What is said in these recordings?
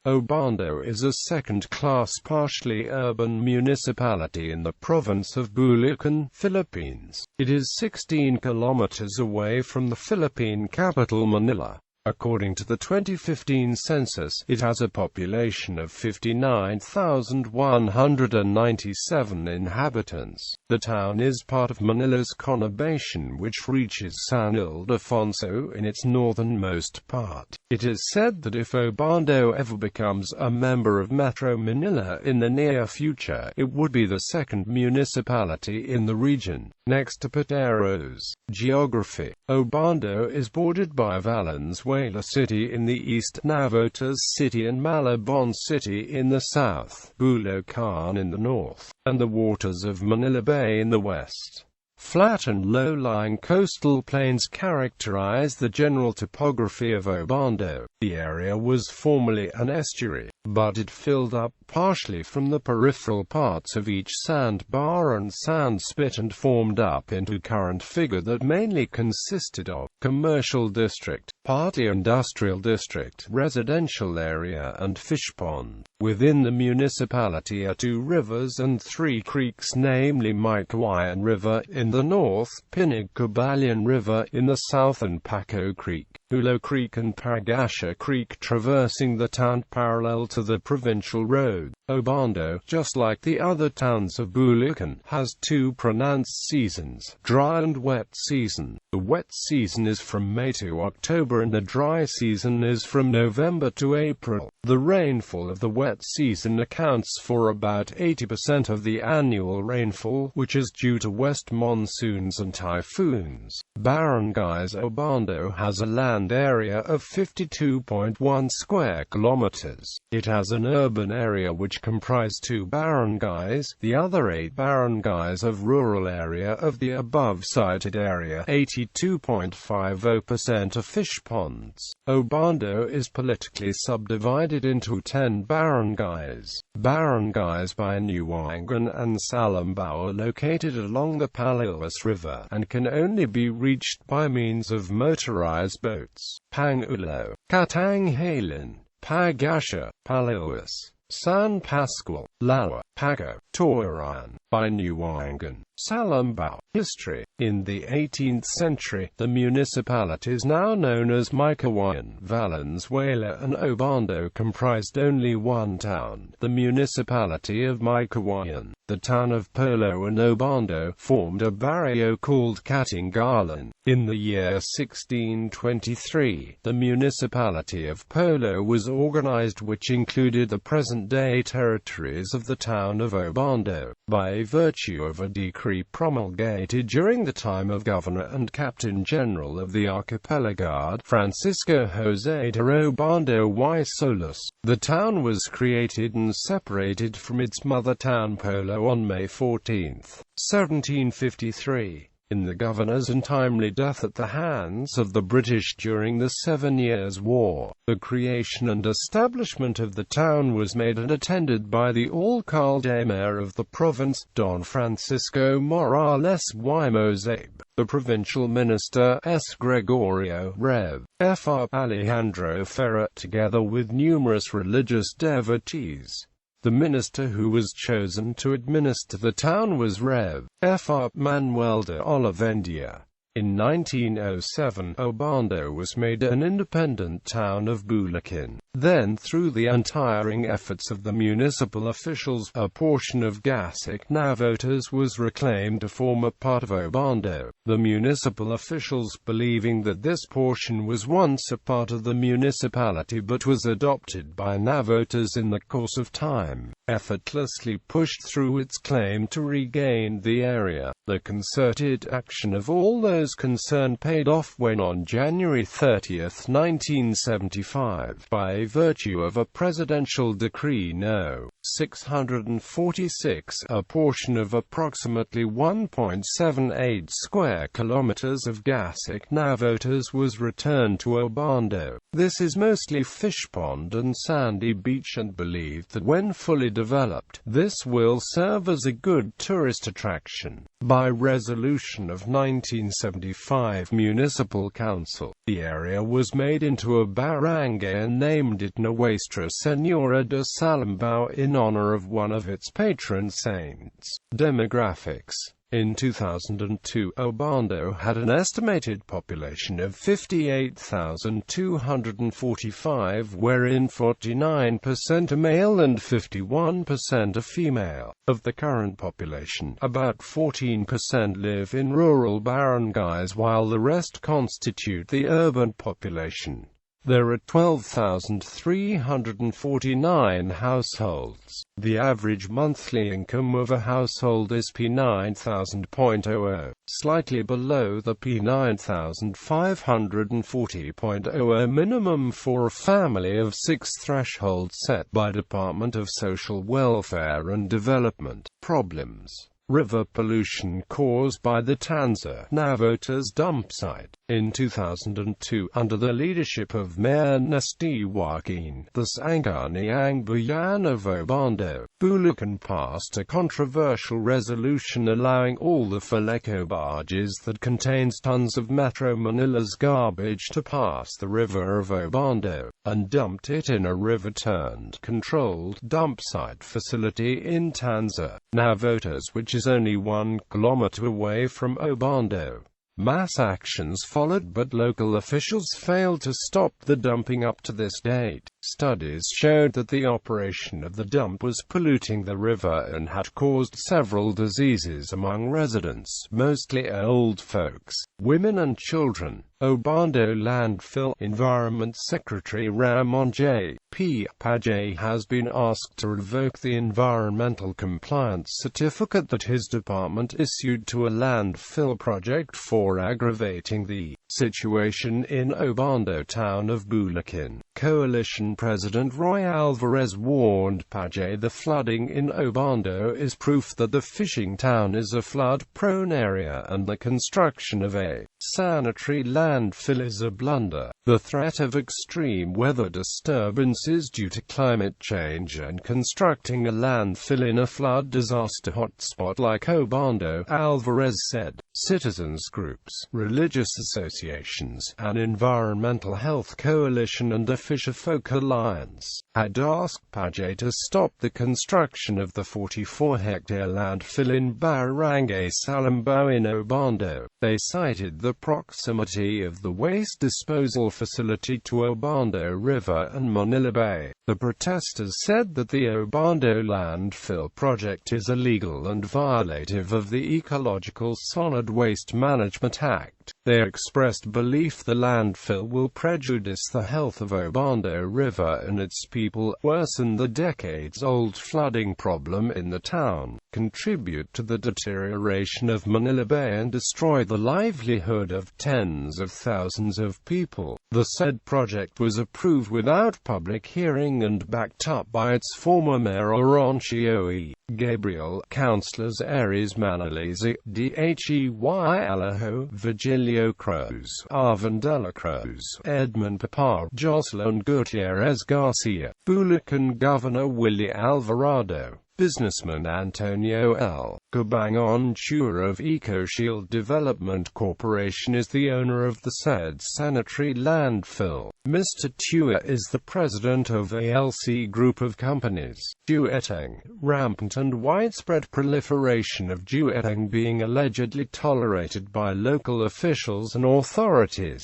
Obando is a second-class partially urban municipality in the province of Bulacan, Philippines. It is 16 kilometers away from the Philippine capital Manila. According to the 2015 census, it has a population of 59,197 inhabitants. The town is part of Manila's conurbation, which reaches San Ildefonso in its northernmost part. It is said that if Obando ever becomes a member of Metro Manila in the near future, it would be the second municipality in the region, next to Pateros. Geography. Obando is bordered by Valenzuela City in the east, Navotas City and Malabon City in the south, Bulacan in the north, and the waters of Manila Bay in the west. Flat and low-lying coastal plains characterize the general topography of Obando. The area was formerly an estuary, but it filled up partially from the peripheral parts of each sandbar and sand spit and formed up into current figure that mainly consisted of commercial district, partly industrial district, residential area and fish pond. Within the municipality are two rivers and three creeks, namely Manila River in the north, Pinagcabalyan River in the south and Paco Creek, Hulo Creek and Pagasha Creek traversing the town parallel to the provincial road. Obando, just like the other towns of Bulacan, has two pronounced seasons, dry and wet season. The wet season is from May to October and the dry season is from November to April. The rainfall of the wet season accounts for about 80% of the annual rainfall, which is due to west monsoons and typhoons. Barangays. Obando has a land area of 52.1 square kilometers. It has an urban area which comprise 2 barangays, the other 8 barangays of rural area of the above-cited area. 82.50% of fish ponds. Obando is politically subdivided into 10 barangays. Barangays Banyuwangan and Salambao are located along the Palawas River, and can only be reached by means of motorized boats. Pangulo, Katanghalan, Pagasha, Palawas, San Pascual, Lawa, Paco, Torayan, Banyuwangan, Salambao. History. In the 18th century, the municipalities now known as Manila, Valenzuela and Obando comprised only one town, the municipality of Manila. The town of Polo and Obando formed a barrio called Katanghalan. In the year 1623, the municipality of Polo was organized, which included the present-day territories of the town of Obando, by virtue of a decree promulgated during the time of Governor and Captain General of the Archipelago, Francisco José de Obando y Solis. The town was created and separated from its mother town Polo on May 14, 1753. In the governor's untimely death at the hands of the British during the 7 Years' War, the creation and establishment of the town was made and attended by the alcalde mayor of the province, Don Francisco Morales y Mozabe, the provincial minister S. Gregorio, Rev. Fr. Alejandro Ferrer, together with numerous religious devotees. The minister who was chosen to administer the town was Rev. Fr. Manuel de Olivendia. In 1907, Obando was made an independent town of Bulacan. Then, through the untiring efforts of the municipal officials, a portion of Gasik Navotas was reclaimed to form a part of Obando. The municipal officials, believing that this portion was once a part of the municipality but was adopted by Navotas in the course of time, effortlessly pushed through its claim to regain the area. The concerted action of all those concerned paid off when on January 30, 1975, by virtue of a presidential decree No. 646, a portion of approximately 1.78 square kilometers of Gasik Navotas was returned to Obando. This is mostly fish pond and sandy beach, and believed that when fully developed, this will serve as a good tourist attraction. By resolution of 1975 Municipal Council, the area was made into a barangay and named it Nuestra Señora de Salambao in honor of one of its patron saints. Demographics. In 2002, Obando had an estimated population of 58,245, wherein 49% are male and 51% are female. Of the current population, about 14% live in rural barangays while the rest constitute the urban population. There are 12,349 households. The average monthly income of a household is P9,000.00, slightly below the P9,540.00 minimum for a family of 6 threshold set by Department of Social Welfare and Development. Problems. River pollution caused by the Navotas dump site. In 2002, under the leadership of Mayor Joaquin, the Sangguniang Bayan of Obando, Bulacan passed a controversial resolution allowing all the Faleco barges that contains tons of Metro Manila's garbage to pass the river of Obando, and dumped it in a river-turned, controlled dump site facility in Navotas, which is only 1 kilometer away from Obando. Mass actions followed, but local officials failed to stop the dumping up to this date. Studies showed that the operation of the dump was polluting the river and had caused several diseases among residents, mostly old folks, women and children. Obando Landfill Environment Secretary Ramon J. P. Pajay has been asked to revoke the environmental compliance certificate that his department issued to a landfill project for aggravating the situation in Obando town of Bulacan. Coalition President Roy Alvarez warned Pajay the flooding in Obando is proof that the fishing town is a flood-prone area and the construction of a sanitary landfill is a blunder. The threat of extreme weather disturbances due to climate change and constructing a landfill in a flood disaster hotspot like Obando, Alvarez said. Citizens groups, religious associations, an environmental health coalition and a fisherfolk alliance had asked Pajay to stop the construction of the 44-hectare landfill in Barangay Salambao in Obando. They cited the proximity of the waste disposal facility to Obando River and Manila Bay. The protesters said that the Obando landfill project is illegal and violative of the Ecological Solid Waste Management Act. They expressed belief the landfill will prejudice the health of Obando River and its people, worsen the decades-old flooding problem in the town, contribute to the deterioration of Manila Bay and destroy the livelihood of tens of thousands of people. The said project was approved without public hearing and backed up by its former mayor Oroncio E. Gabriel, councillors Aries Manalese, Dhey Alaho, Virgilio Cruz, Arvin Dela Cruz, Edmund Papar, Jocelyn Gutierrez Garcia, Bulacan Governor Willie Alvarado, businessman Antonio L. Cabangon Chua of EcoShield Development Corporation is the owner of the said sanitary landfill. Mr. Chua is the president of ALC Group of Companies. Dueteng, rampant and widespread proliferation of dueteng being allegedly tolerated by local officials and authorities.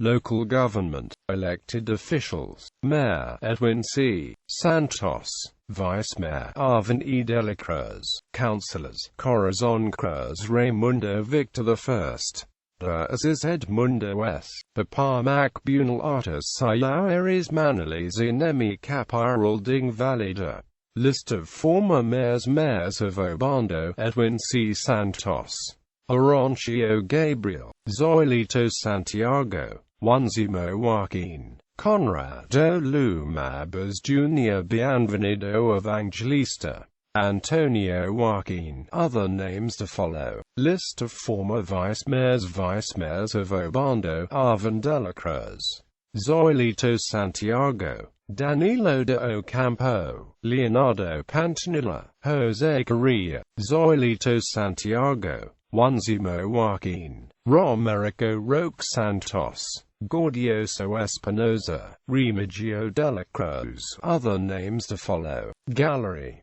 Local government, elected officials, Mayor Edwin C. Santos, Vice Mayor Arvin E. De La Cruz, Councillors Corazon Cruz Raimundo Victor I, Aziz Edmundo S. Papa Macbunal Artis Sayao Aries Manalese Nemi Capiralding Valida. List of former mayors of Obando: Edwin C. Santos, Oroncio Gabriel, Zoilito Santiago, Juanzimo Joaquin, Conrado Lumabas Jr. Bienvenido Evangelista, Antonio Joaquin. Other names to follow. List of former vice mayors of Obando: Arvin de la Cruz, Zoilito Santiago, Danilo de Ocampo, Leonardo Pantanilla, Jose Correa, Zoilito Santiago, Juanzimo Joaquin, Romerico Roque Santos, Gaudioso Espinoza, Remigio Dela Cruz. Other names to follow. Gallery.